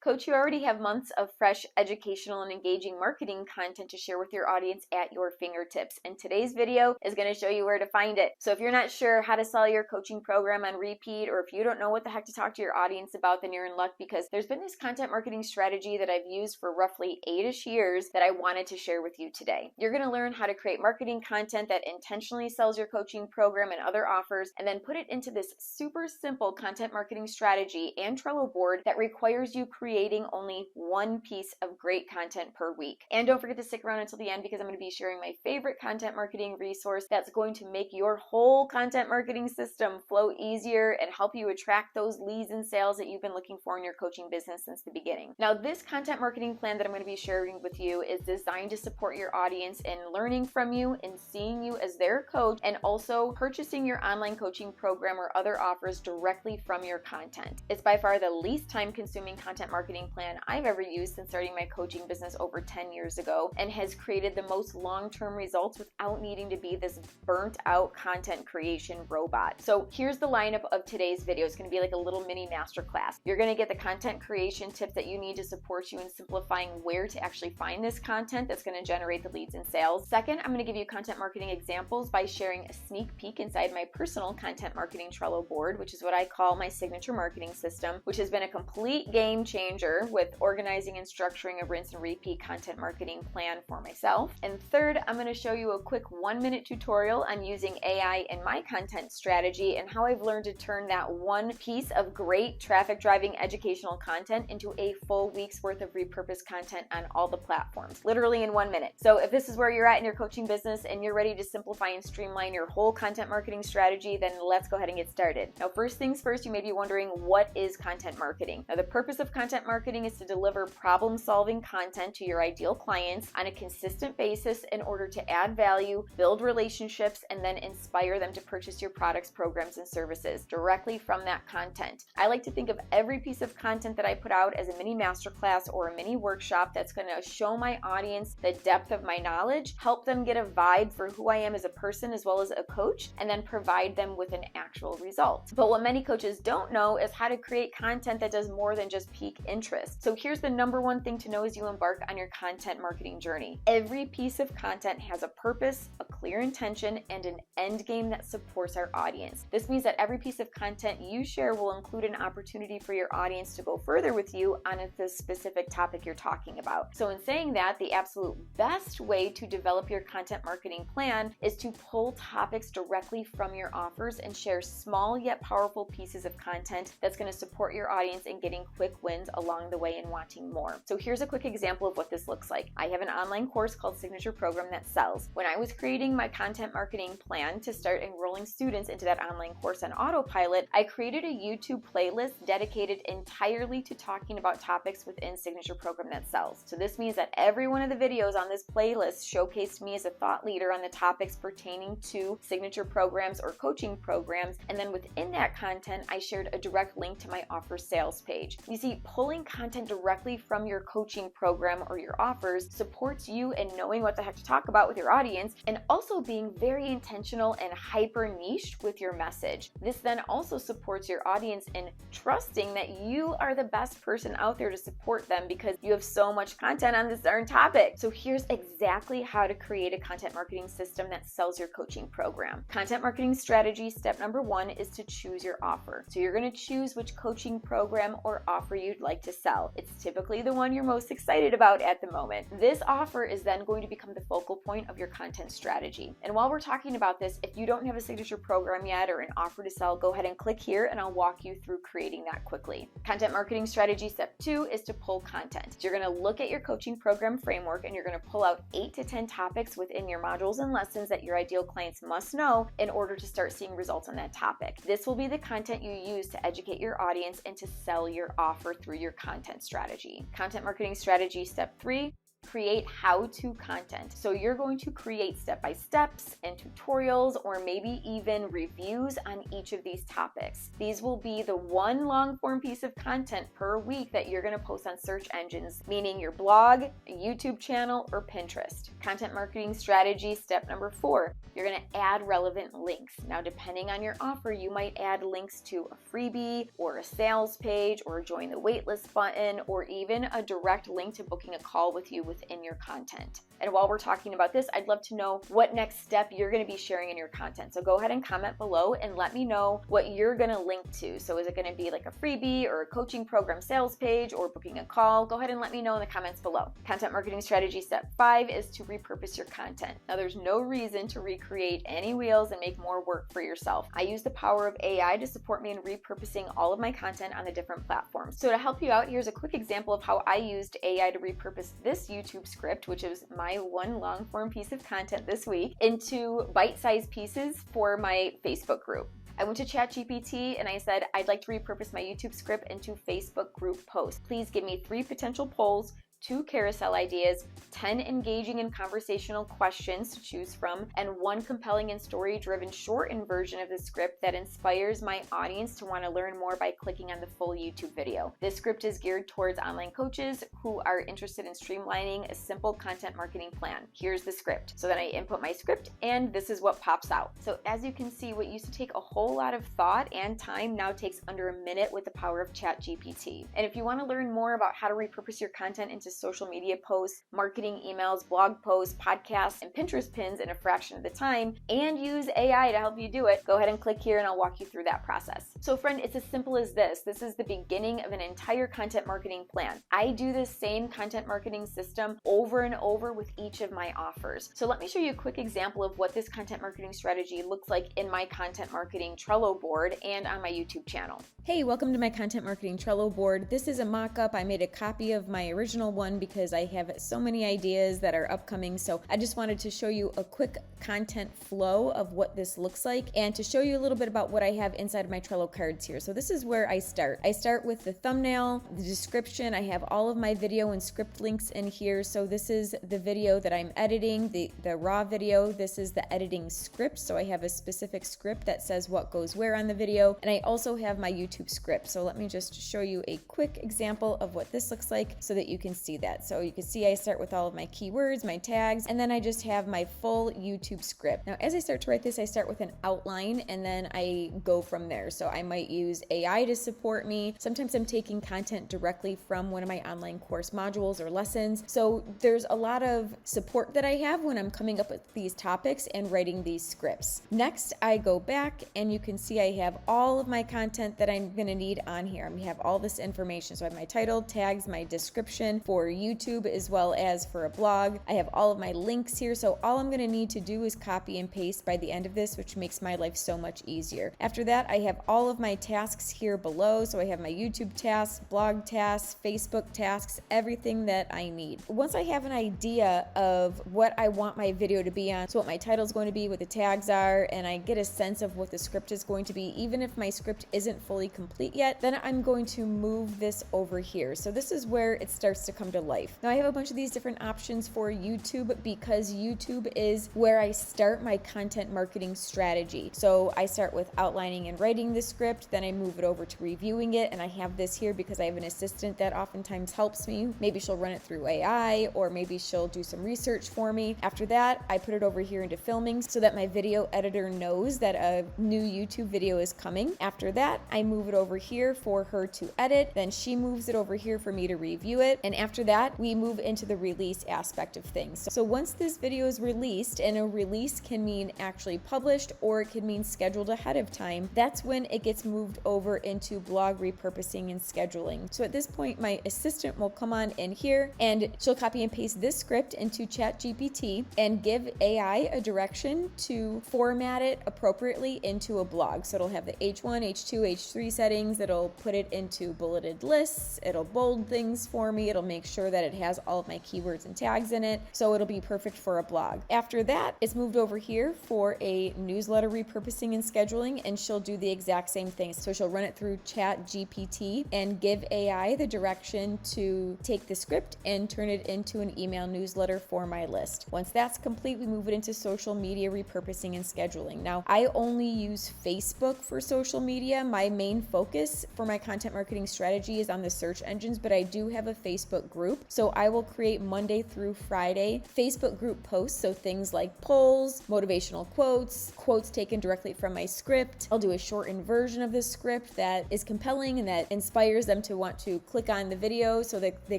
Coach, you already have months of fresh, educational, and engaging marketing content to share with your audience at your fingertips. And today's video is going to show you where to find it. So if you're not sure how to sell your coaching program on repeat, or if you don't know what the heck to talk to your audience about, then you're in luck, because there's been this content marketing strategy that I've used for roughly 8-ish years that I wanted to share with you today. You're going to learn how to create marketing content that intentionally sells your coaching program and other offers, and then put it into this super simple content marketing strategy and Trello board that requires you creating only one piece of great content per week. And don't forget to stick around until the end, because I'm going to be sharing my favorite content marketing resource that's going to make your whole content marketing system flow easier and help you attract those leads and sales that you've been looking for in your coaching business since the beginning. Now, this content marketing plan that I'm going to be sharing with you is designed to support your audience in learning from you and seeing you as their coach, and also purchasing your online coaching program or other offers directly from your content. It's by far the least time-consuming content marketing plan I've ever used since starting my coaching business over 10 years ago, and has created the most long-term results without needing to be this burnt-out content creation robot. So here's the lineup of today's video. It's going to be like a little mini masterclass. You're going to get the content creation tips that you need to support you in simplifying where to actually find this content that's going to generate the leads and sales. Second, I'm going to give you content marketing examples by sharing a sneak peek inside my personal content marketing Trello board, which is what I call my signature marketing system, which has been a complete game changer with organizing and structuring a rinse and repeat content marketing plan for myself. And third, I'm going to show you a quick 1-minute tutorial on using AI in my content strategy and how I've learned to turn that one piece of great traffic driving educational content into a full week's worth of repurposed content on all the platforms, literally in 1 minute. So if this is where you're at in your coaching business and you're ready to simplify and streamline your whole content marketing strategy, then let's go ahead and get started. Now, first things first, you may be wondering, what is content marketing? Now, the purpose of content marketing is to deliver problem-solving content to your ideal clients on a consistent basis in order to add value, build relationships, and then inspire them to purchase your products, programs, and services directly from that content. I like to think of every piece of content that I put out as a mini masterclass or a mini workshop that's going to show my audience the depth of my knowledge, help them get a vibe for who I am as a person as well as a coach, and then provide them with an actual result. But what many coaches don't know is how to create content that does more than just pique interest. So here's the number one thing to know as you embark on your content marketing journey. Every piece of content has a purpose, a clear intention, and an end game that supports our audience. This means that every piece of content you share will include an opportunity for your audience to go further with you on the specific topic you're talking about. So in saying that, the absolute best way to develop your content marketing plan is to pull topics directly from your offers and share small yet powerful pieces of content that's going to support your audience in getting quick wins along the way and wanting more. So here's a quick example of what this looks like. I have an online course called Signature Program that sells. When I was creating my content marketing plan to start enrolling students into that online course on autopilot, I created a YouTube playlist dedicated entirely to talking about topics within Signature Program that sells. So this means that every one of the videos on this playlist showcased me as a thought leader on the topics pertaining to signature programs or coaching programs, and then within that content, I shared a direct link to my offer sales page. You see, pulling content directly from your coaching program or your offers supports you in knowing what the heck to talk about with your audience, and also being very intentional and hyper niched with your message. This then also supports your audience in trusting that you are the best person out there to support them because you have so much content on this darn topic. So here's exactly how to create a content marketing system that sells your coaching program. Content marketing strategy step number 1 is to choose your offer. So you're going to choose which coaching program or offer you'd like to sell. It's typically the one you're most excited about at the moment. This offer is then going to become the focal point of your content strategy. And while we're talking about this, if you don't have a signature program yet or an offer to sell, go ahead and click here and I'll walk you through creating that quickly. Content marketing strategy step 2 is to pull content. So you're going to look at your coaching program framework and you're going to pull out 8 to 10 topics within your modules and lessons that your ideal clients must know in order to start seeing results on that topic. This will be the content you use to educate your audience and to sell your offer through your content strategy. Content marketing strategy step 3 Create how-to content. So you're going to create step-by-steps and tutorials, or maybe even reviews on each of these topics. These will be the one long-form piece of content per week that you're going to post on search engines, meaning your blog, a YouTube channel, or Pinterest. Content marketing strategy step number 4. You're going to add relevant links. Now, depending on your offer, you might add links to a freebie or a sales page or join the waitlist button, or even a direct link to booking a call with you within your content. And while we're talking about this, I'd love to know what next step you're going to be sharing in your content. So go ahead and comment below and let me know what you're going to link to. So is it going to be like a freebie or a coaching program sales page or booking a call? Go ahead and let me know in the comments below. Content marketing strategy step 5 is to repurpose your content. Now, there's no reason to recreate any wheels and make more work for yourself. I use the power of AI to support me in repurposing all of my content on the different platforms. So to help you out, here's a quick example of how I used AI to repurpose this YouTube script, which is my one long form piece of content this week, into bite-sized pieces for my Facebook group. I went to ChatGPT and I said, I'd like to repurpose my YouTube script into Facebook group posts. Please give me 3 potential polls, 2 carousel ideas, 10 engaging and conversational questions to choose from, and 1 compelling and story-driven shortened version of the script that inspires my audience to want to learn more by clicking on the full YouTube video. This script is geared towards online coaches who are interested in streamlining a simple content marketing plan. Here's the script. So then I input my script and this is what pops out. So as you can see, what used to take a whole lot of thought and time now takes under a minute with the power of ChatGPT. And if you want to learn more about how to repurpose your content into social media posts, marketing emails, blog posts, podcasts, and Pinterest pins in a fraction of the time, and use AI to help you do it, go ahead and click here and I'll walk you through that process. So friend, it's as simple as this. This is the beginning of an entire content marketing plan. I do this same content marketing system over and over with each of my offers. So let me show you a quick example of what this content marketing strategy looks like in my content marketing Trello board and on my YouTube channel. Hey, welcome to my content marketing Trello board. This is a mock-up. I made a copy of my original one because I have so many ideas that are upcoming. So I just wanted to show you a quick content flow of what this looks like and to show you a little bit about what I have inside of my Trello cards here. So this is where I start. I start with the thumbnail, the description. I have all of my video and script links in here. So this is the video that I'm editing, the raw video. This is the editing script. So I have a specific script that says what goes where on the video. And I also have my YouTube script. So let me just show you a quick example of what this looks like so that you can see that. So you can see I start with all of my keywords, my tags, and then I just have my full YouTube script. Now, as I start to write this, I start with an outline and then I go from there. So I might use AI to support me. Sometimes I'm taking content directly from one of my online course modules or lessons. So there's a lot of support that I have when I'm coming up with these topics and writing these scripts. Next, I go back and you can see I have all of my content that I'm going to need on here. I'm going to have all this information. So I have my title, tags, my description for YouTube as well as for a blog. I have all of my links here. So all I'm going to need to do is copy and paste by the end of this, which makes my life so much easier. After that, I have all of my tasks here below. So I have my YouTube tasks, blog tasks, Facebook tasks, everything that I need. Once I have an idea of what I want my video to be on, so what my title is going to be, what the tags are, and I get a sense of what the script is going to be, even if my script isn't fully complete yet, then I'm going to move this over here. So this is where it starts to come to life. Now I have a bunch of these different options for YouTube because YouTube is where I start my content marketing strategy. So I start with outlining and writing the script, then I move it over to reviewing it, and I have this here because I have an assistant that oftentimes helps me. Maybe she'll run it through AI, or maybe she'll do some research for me. After that, I put it over here into filming so that my video editor knows that a new YouTube video is coming. After that, I move it over here for her to edit. Then she moves it over here for me to review it. And after that, we move into the release aspect of things. So once this video is released, and a release can mean actually published or it can mean scheduled ahead of time, that's when it gets moved over into blog repurposing and scheduling. So at this point, my assistant will come on in here and she'll copy and paste this script into ChatGPT and give AI a direction to format it appropriately into a blog. So it'll have the H1, H2, H3 settings. It'll put it into bulleted lists. It'll bold things for me. It'll make make sure that it has all of my keywords and tags in it, so it'll be perfect for a blog. After that, it's moved over here for a newsletter repurposing and scheduling, and she'll do the exact same thing. So she'll run it through ChatGPT and give AI the direction to take the script and turn it into an email newsletter for my list. Once that's complete, we move it into social media repurposing and scheduling. Now, I only use Facebook for social media. My main focus for my content marketing strategy is on the search engines, but I do have a Facebook group. So I will create Monday through Friday Facebook group posts. So things like polls, motivational quotes, quotes taken directly from my script. I'll do a shortened version of the script that is compelling and that inspires them to want to click on the video so that they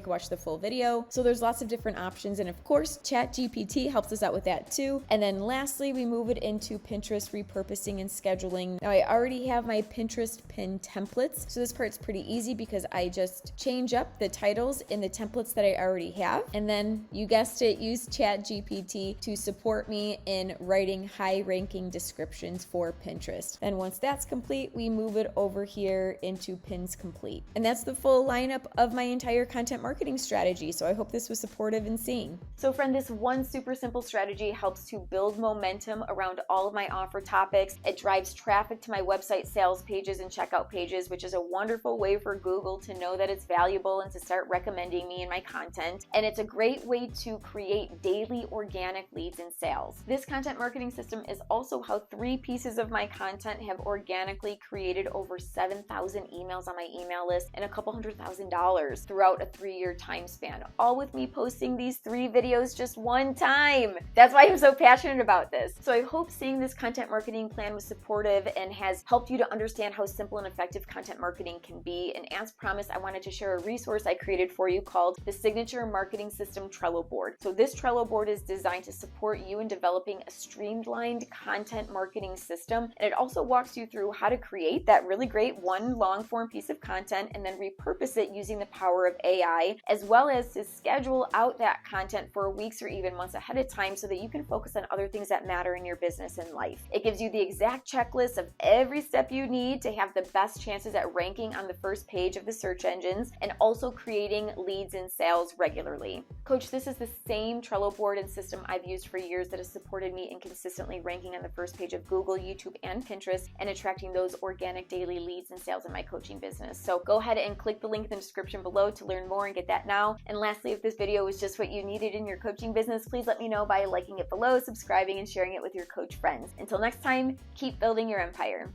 can watch the full video. So there's lots of different options. And of course, ChatGPT helps us out with that too. And then lastly, we move it into Pinterest repurposing and scheduling. Now I already have my Pinterest pin templates. So this part's pretty easy because I just change up the titles in the templates that I already have. And then you guessed it, use ChatGPT to support me in writing high-ranking descriptions for Pinterest. Then once that's complete, we move it over here into Pins Complete. And that's the full lineup of my entire content marketing strategy. So I hope this was supportive in seeing. So friend, this one super simple strategy helps to build momentum around all of my offer topics. It drives traffic to my website sales pages and checkout pages, which is a wonderful way for Google to know that it's valuable and to start recommending me and my content. And it's a great way to create daily organic leads and sales. This content marketing system is also how 3 pieces of my content have organically created over 7,000 emails on my email list and a couple $100,000 throughout a 3-year time span, all with me posting these 3 videos just one time. That's why I'm so passionate about this. So I hope seeing this content marketing plan was supportive and has helped you to understand how simple and effective content marketing can be. And as promised, I wanted to share a resource I created for you called the Signature Marketing System Trello board. So this Trello board is designed to support you in developing a streamlined content marketing system. And it also walks you through how to create that really great one long form piece of content and then repurpose it using the power of AI, as well as to schedule out that content for weeks or even months ahead of time so that you can focus on other things that matter in your business and life. It gives you the exact checklist of every step you need to have the best chances at ranking on the first page of the search engines and also creating leads and sales regularly. Coach, this is the same Trello board and system I've used for years that has supported me in consistently ranking on the first page of Google, YouTube, and Pinterest and attracting those organic daily leads and sales in my coaching business. So go ahead and click the link in the description below to learn more and get that now. And lastly, if this video was just what you needed in your coaching business, please let me know by liking it below, subscribing, and sharing it with your coach friends. Until next time, keep building your empire.